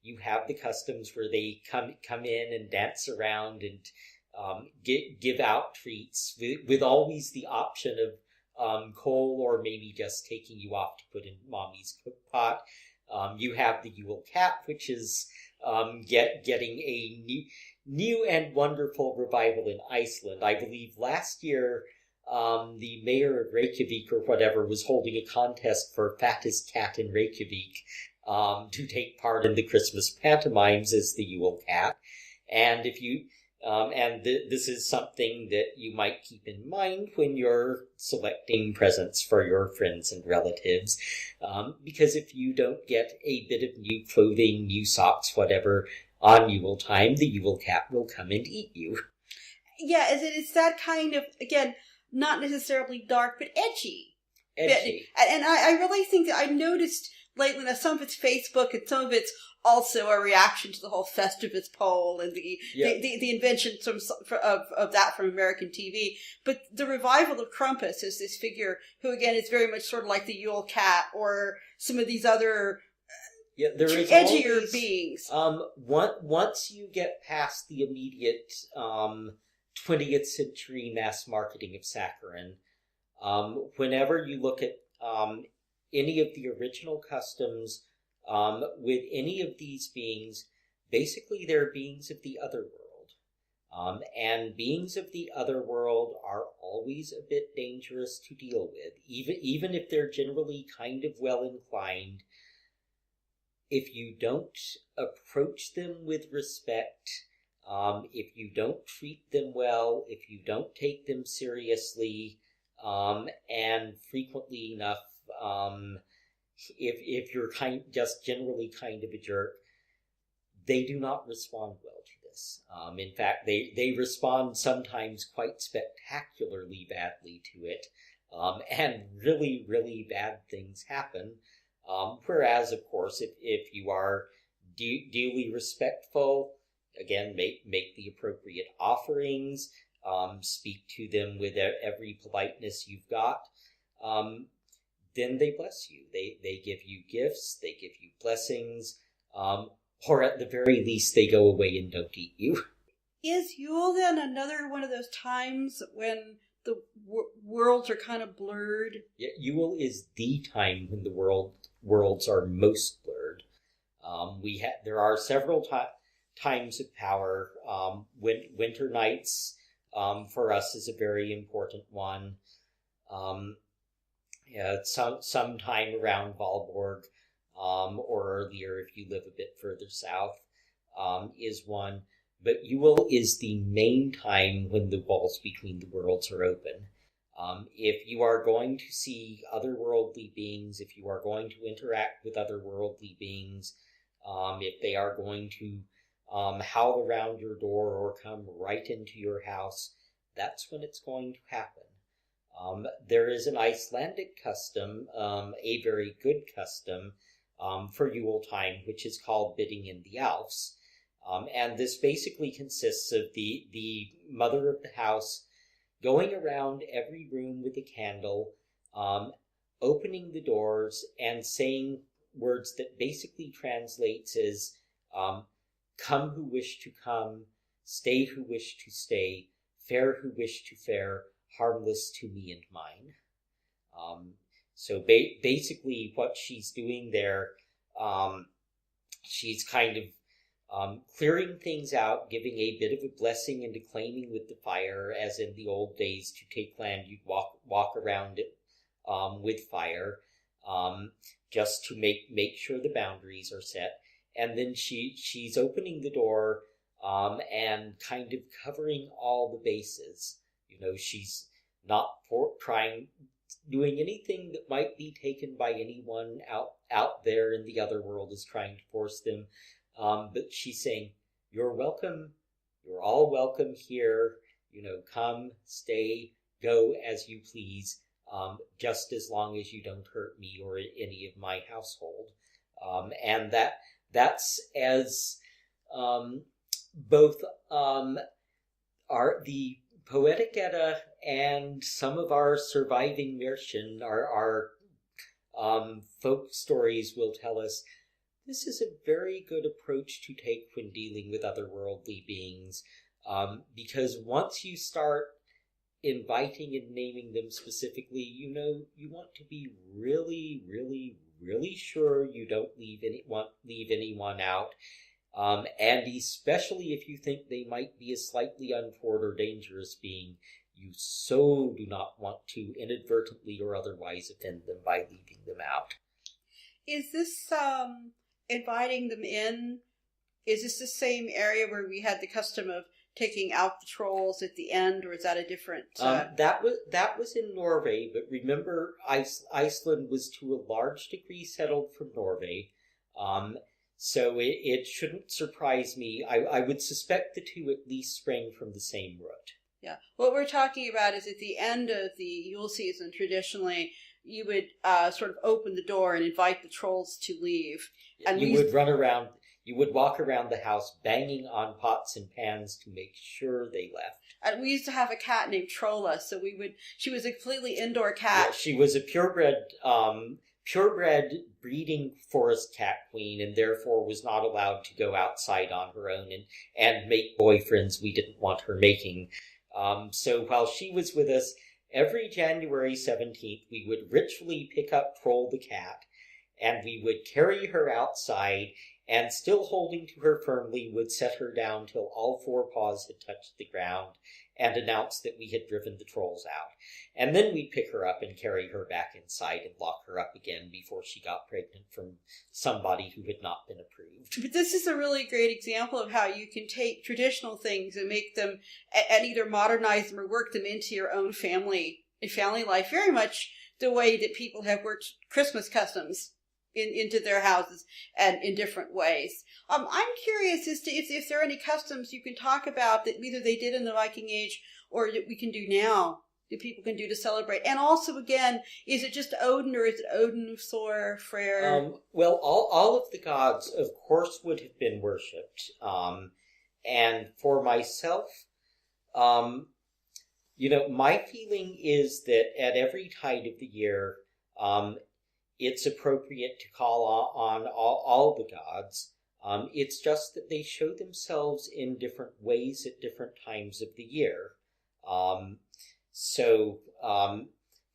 S2: you have the customs where they come in and dance around and give out treats with always the option of coal or maybe just taking you off to put in mommy's cook pot. You have the Yule Cat, which is getting a new and wonderful revival in Iceland. I believe last year the mayor of Reykjavik or whatever was holding a contest for fattest cat in Reykjavik to take part in the Christmas pantomimes as the Yule Cat. And if you this is something that you might keep in mind when you're selecting presents for your friends and relatives, because if you don't get a bit of new clothing, new socks, whatever, on Yule time, the Yule Cat will come and eat you.
S1: Yeah, it's that kind of, again, not necessarily dark, but edgy.
S2: edgy.
S1: And I really think that I noticed lately that some of it's Facebook and some of it's also a reaction to the whole Festivus poll and the invention of that from American TV. But the revival of Krampus is this figure who, again, is very much sort of like the Yule cat or some of these other
S2: there is
S1: edgier
S2: always,
S1: beings.
S2: Once you get past the immediate 20th century mass marketing of saccharin, whenever you look at any of the original customs with any of these beings, basically they're beings of the other world. And beings of the other world are always a bit dangerous to deal with, even if they're generally kind of well inclined. If you don't approach them with respect, if you don't treat them well, if you don't take them seriously, and frequently enough, if you're just generally kind of a jerk, they do not respond well to this. In fact, they respond sometimes quite spectacularly badly to it, and really, really bad things happen. Whereas, of course, if you are duly respectful, again, make the appropriate offerings, speak to them with every politeness you've got, then they bless you. They give you gifts, they give you blessings, or at the very least, they go away and don't eat you.
S1: Is Yule then another one of those times when the worlds are kind of blurred?
S2: Yeah, Yule is the time when the worlds are most blurred. There are several times of power. Winter nights for us is a very important one. Sometime around Valborg, or earlier if you live a bit further south, is one. But Yule is the main time when the walls between the worlds are open. If you are going to see otherworldly beings, if you are going to interact with otherworldly beings, if they are going to howl around your door or come right into your house, that's when it's going to happen. There is an Icelandic custom, a very good custom, for Yule time, which is called bidding in the Alps. And this basically consists of the mother of the house going around every room with a candle, opening the doors and saying words that basically translates as, come who wish to come, stay who wish to stay, fare who wish to fare, harmless to me and mine. So basically what she's doing there, she's kind of clearing things out, giving a bit of a blessing and declaiming with the fire, as in the old days to take land, you'd walk around it with fire, just to make sure the boundaries are set. And then she's opening the door and kind of covering all the bases. She's not doing anything that might be taken by anyone out there in the other world is trying to force them. But she's saying, you're welcome, you're all welcome here, come, stay, go as you please, just as long as you don't hurt me or any of my household. And that's as both the Poetic Edda and some of our surviving Märchen, our folk stories will tell us, this is a very good approach to take when dealing with otherworldly beings, because once you start inviting and naming them specifically, you want to be really, really, really sure you don't leave anyone out, and especially if you think they might be a slightly untoward or dangerous being, you so do not want to inadvertently or otherwise offend them by leaving them out.
S1: Is this inviting them in? Is this the same area where we had the custom of taking out the trolls at the end, or is that a different?
S2: That was in Norway, but remember, Iceland was to a large degree settled from Norway, so it shouldn't surprise me. I would suspect the two at least sprang from the same root.
S1: Yeah, what we're talking about is at the end of the Yule season, traditionally, you would sort of open the door and invite the trolls to leave. And
S2: you would run around. You would walk around the house banging on pots and pans to make sure they left.
S1: And we used to have a cat named Trolla, so she was a completely indoor cat.
S2: Yeah, she was a purebred breeding forest cat queen, and therefore was not allowed to go outside on her own and make boyfriends we didn't want her making. So while she was with us, every January 17th, we would ritually pick up Troll the cat, and we would carry her outside, and still holding to her firmly, would set her down till all four paws had touched the ground, and announce that we had driven the trolls out. And then we'd pick her up and carry her back inside and lock her up again before she got pregnant from somebody who had not been approved.
S1: But this is a really great example of how you can take traditional things and make them, and either modernize them or work them into your own family life, very much the way that people have worked Christmas customs into their houses and in different ways. I'm curious as to if there are any customs you can talk about that either they did in the Viking Age or that we can do now, that people can do to celebrate. And also, again, is it just Odin or is it Odin, Thor, Freyr?
S2: Well, all of the gods, of course, would have been worshipped. And for myself, my feeling is that at every tide of the year, it's appropriate to call on all the gods. It's just that they show themselves in different ways at different times of the year. So,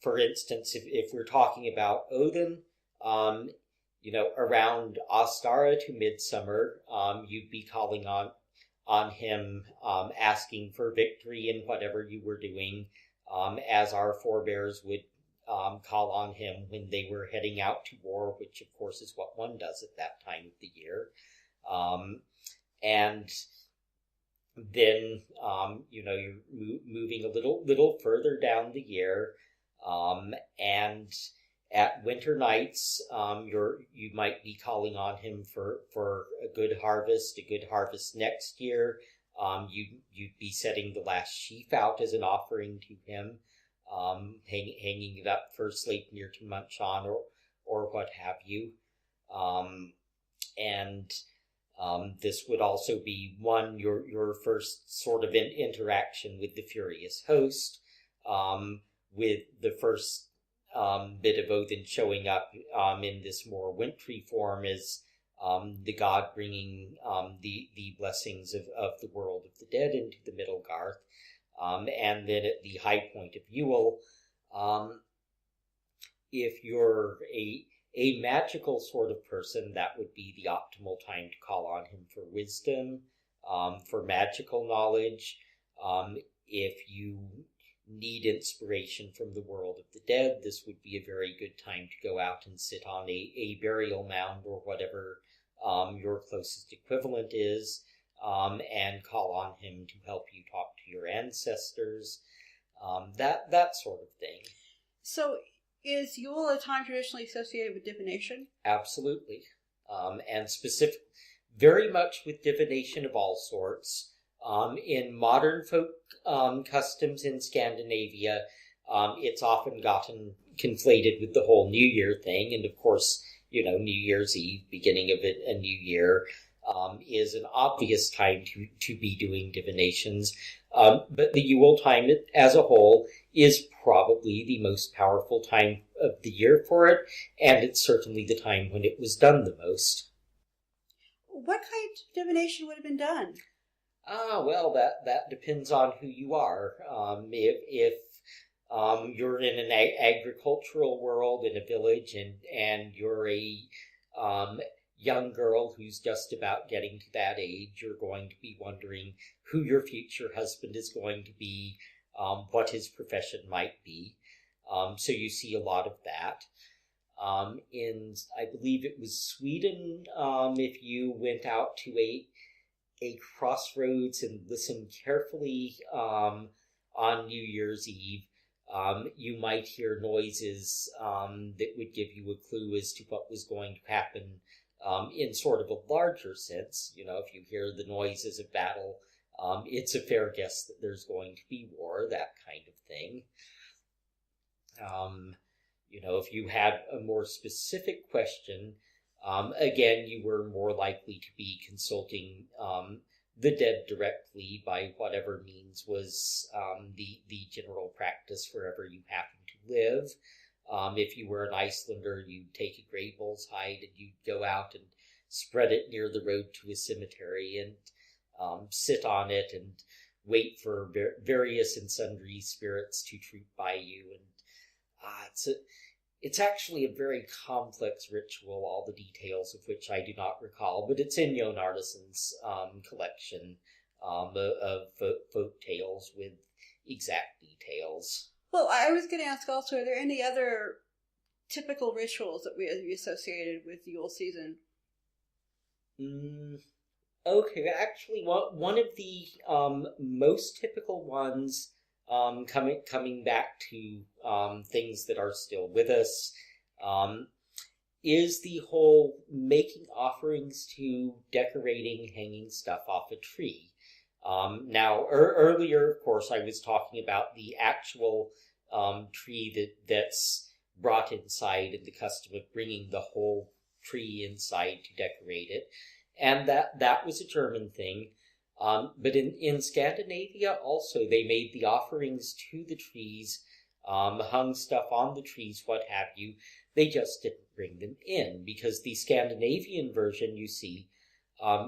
S2: for instance, if we're talking about Odin, around Ostara to Midsummer, you'd be calling on him, asking for victory in whatever you were doing, as our forebears would call on him when they were heading out to war, which of course is what one does at that time of the year. And then, you're moving a little further down the year, and at winter nights, you might be calling on him for a good harvest next year. You'd be setting the last sheaf out as an offering to him, hanging it up for Sleipnir to munch on, or what have you. And this would also be your first sort of interaction with the Furious Host, with the first bit of Odin showing up in this more wintry form as the god bringing the blessings of the world of the dead into the Middle-Garth. And then at the high point of Yule, if you're a magical sort of person, that would be the optimal time to call on him for wisdom, for magical knowledge. If you need inspiration from the world of the dead, this would be a very good time to go out and sit on a burial mound or whatever your closest equivalent is, and call on him to help you talk to your ancestors, that sort of thing. So
S1: is Yule a time traditionally associated with divination?
S2: Absolutely. And very much with divination of all sorts. In modern folk customs in Scandinavia, it's often gotten conflated with the whole New Year thing. And of course, New Year's Eve, beginning of a new year, is an obvious time to be doing divinations. But the Yule time as a whole is probably the most powerful time of the year for it, and it's certainly the time when it was done the most.
S1: What kind of divination would have been done?
S2: Well, that depends on who you are. If you're in an agricultural world in a village and you're a young girl who's just about getting to that age, you're going to be wondering who your future husband is going to be, what his profession might be. So you see a lot of that. In, I believe it was Sweden, if you went out to a crossroads and listened carefully on New Year's Eve, you might hear noises that would give you a clue as to what was going to happen in sort of a larger sense. If you hear the noises of battle, it's a fair guess that there's going to be war, that kind of thing. If you had a more specific question, again, you were more likely to be consulting the dead directly by whatever means was the general practice wherever you happen to live. If you were an Icelander, you'd take a gray bull's hide and you'd go out and spread it near the road to a cemetery and sit on it and wait for various and sundry spirits to troop by you. And it's actually a very complex ritual, all the details of which I do not recall, but it's in Jon Arneson's collection of folk tales with exact details.
S1: Well, I was going to ask also, are there any other typical rituals that we associated with Yule season?
S2: Okay, actually, one of the most typical ones, coming back to things that are still with us, is the whole making offerings to decorating, hanging stuff off a tree. Now, earlier, of course, I was talking about the actual tree that's brought inside and the custom of bringing the whole tree inside to decorate it. And that was a German thing. But in Scandinavia also, they made the offerings to the trees, hung stuff on the trees, what have you. They just didn't bring them in, because the Scandinavian version, you see,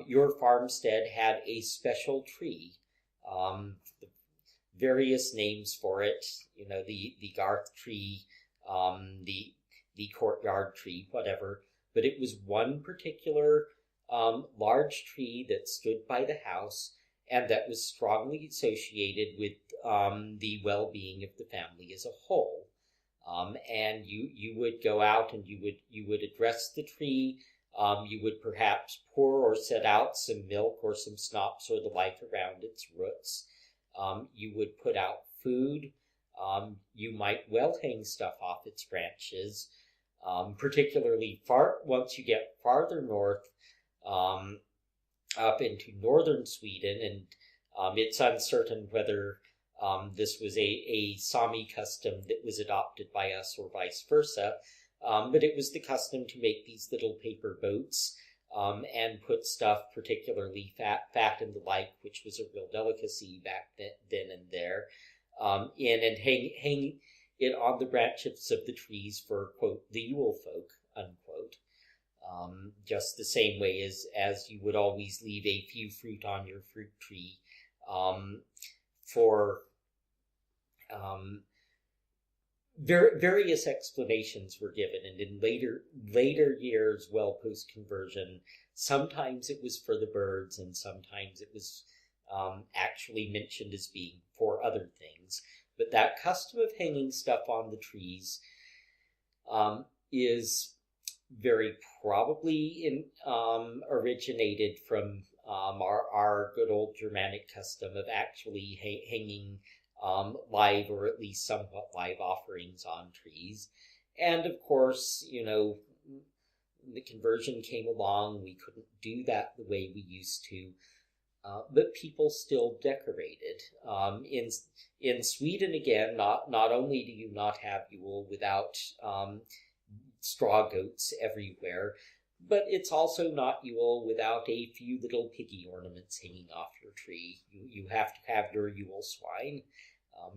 S2: your farmstead had a special tree, various names for it, the garth tree, the courtyard tree, whatever. But it was one particular large tree that stood by the house, and that was strongly associated with the well-being of the family as a whole. And you would go out and you would address the tree. You would perhaps pour or set out some milk or some snops or the like around its roots. You would put out food. You might well hang stuff off its branches, particularly once you get farther north, up into northern Sweden, and it's uncertain whether this was a Sami custom that was adopted by us or vice versa, but it was the custom to make these little paper boats and put stuff, particularly fat and the like, which was a real delicacy back then and there, in and hang it on the branches of the trees for, quote, the Yule folk, unquote. Just the same way as you would always leave a few fruit on your fruit tree for various explanations were given, and in later years, well post-conversion, sometimes it was for the birds, and sometimes it was actually mentioned as being for other things. But that custom of hanging stuff on the trees is very probably originated from our good old Germanic custom of actually hanging live or at least somewhat live offerings on trees. And of course, the conversion came along, we couldn't do that the way we used to, but people still decorated. In Sweden, again, not only do you not have Yule without straw goats everywhere, but it's also not Yule without a few little piggy ornaments hanging off your tree. You have to have your Yule swine.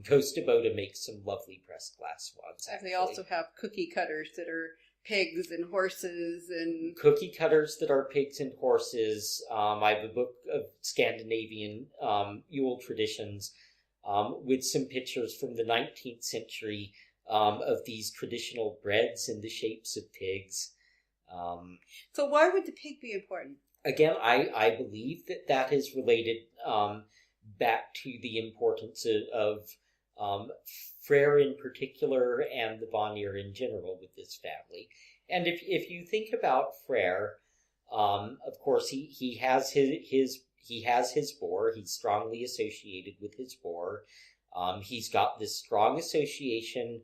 S2: Costa Boda makes some lovely pressed glass ones.
S1: And they also have cookie cutters that are pigs and horses and...
S2: Cookie cutters that are pigs and horses. I have a book of Scandinavian Yule traditions with some pictures from the 19th century of these traditional breads in the shapes of pigs.
S1: So why would the pig be important?
S2: Again, I believe that is related back to the importance of Freyr in particular and the Vanir in general with this family. And if you think about Freyr, of course he has his boar. He's strongly associated with his boar. He's got this strong association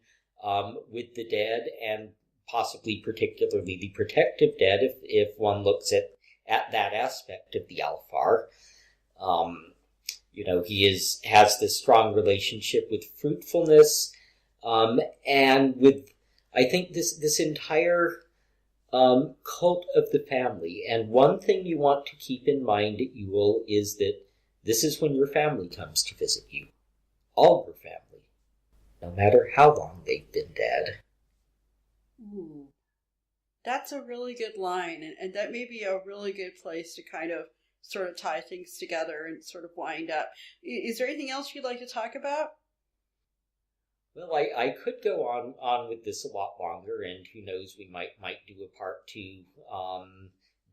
S2: with the dead, and possibly particularly the protective dead, if one looks at that aspect of the Alfar. He has this strong relationship with fruitfulness, and with I think this entire cult of the family, and one thing you want to keep in mind at Yule is that this is when your family comes to visit you. All your family. No matter how long they've been dead.
S1: Ooh. That's a really good line, and that may be a really good place to kind of sort of tie things together and sort of wind up. Is there anything else you'd like to talk about?
S2: Well, I could go on with this a lot longer, and who knows, we might do a part 2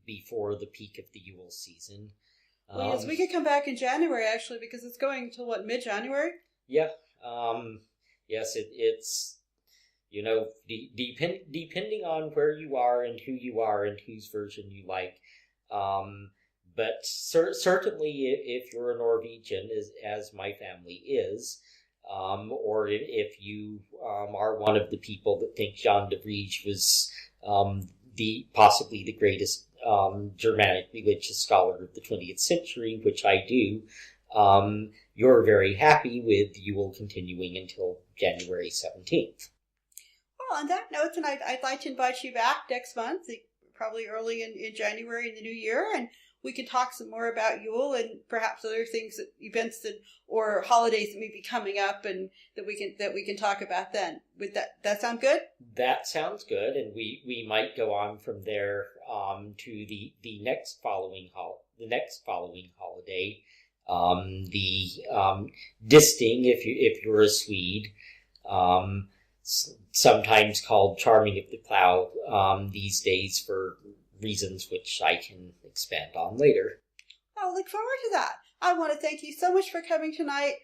S2: before the peak of the Yule season.
S1: Well, yes, we could come back in January, actually, because it's going to, mid-January?
S2: Yeah. Yes, it's, depending on where you are and who you are and whose version you like. But certainly if you're a Norwegian, as my family is, or if you are one of the people that think Jan de Vries was possibly the greatest Germanic religious scholar of the 20th century, which I do, you're very happy with Yule continuing until January 17th.
S1: Well, on that note, and I'd like to invite you back next month, probably early in January in the new year, and we can talk some more about Yule and perhaps other things, events or holidays that may be coming up, and that we can talk about then. Would that sound good? That
S2: sounds good, and we might go on from there to the next following holiday, the Disting, if you're a Swede, sometimes called Charming of the Plough these days for reasons which I can expand on later.
S1: I'll look forward to that. I want to thank you so much for coming tonight.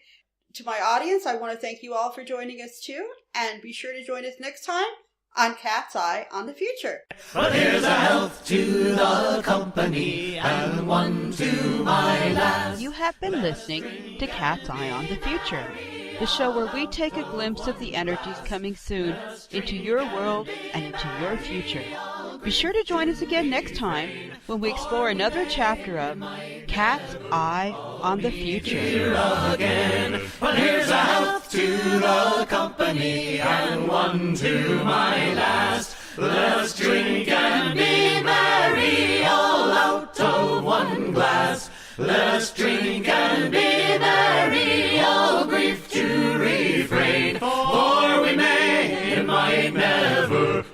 S1: To my audience, I want to thank you all for joining us too, and be sure to join us next time on Cat's Eye on the Future.
S3: But here's a health to the company and one to my lass.
S4: You have been listening to Cat's Eye on the Future, the show where we take a glimpse of the energies coming soon into your world and into your future. Be sure to join us again next time when we explore another chapter of Cat's Eye on the Future.
S3: Again. But here's a health to the company and one to my last. Let's drink and be merry all out of one glass. Let's drink and be merry, all grief to refrain. For we may, it might never,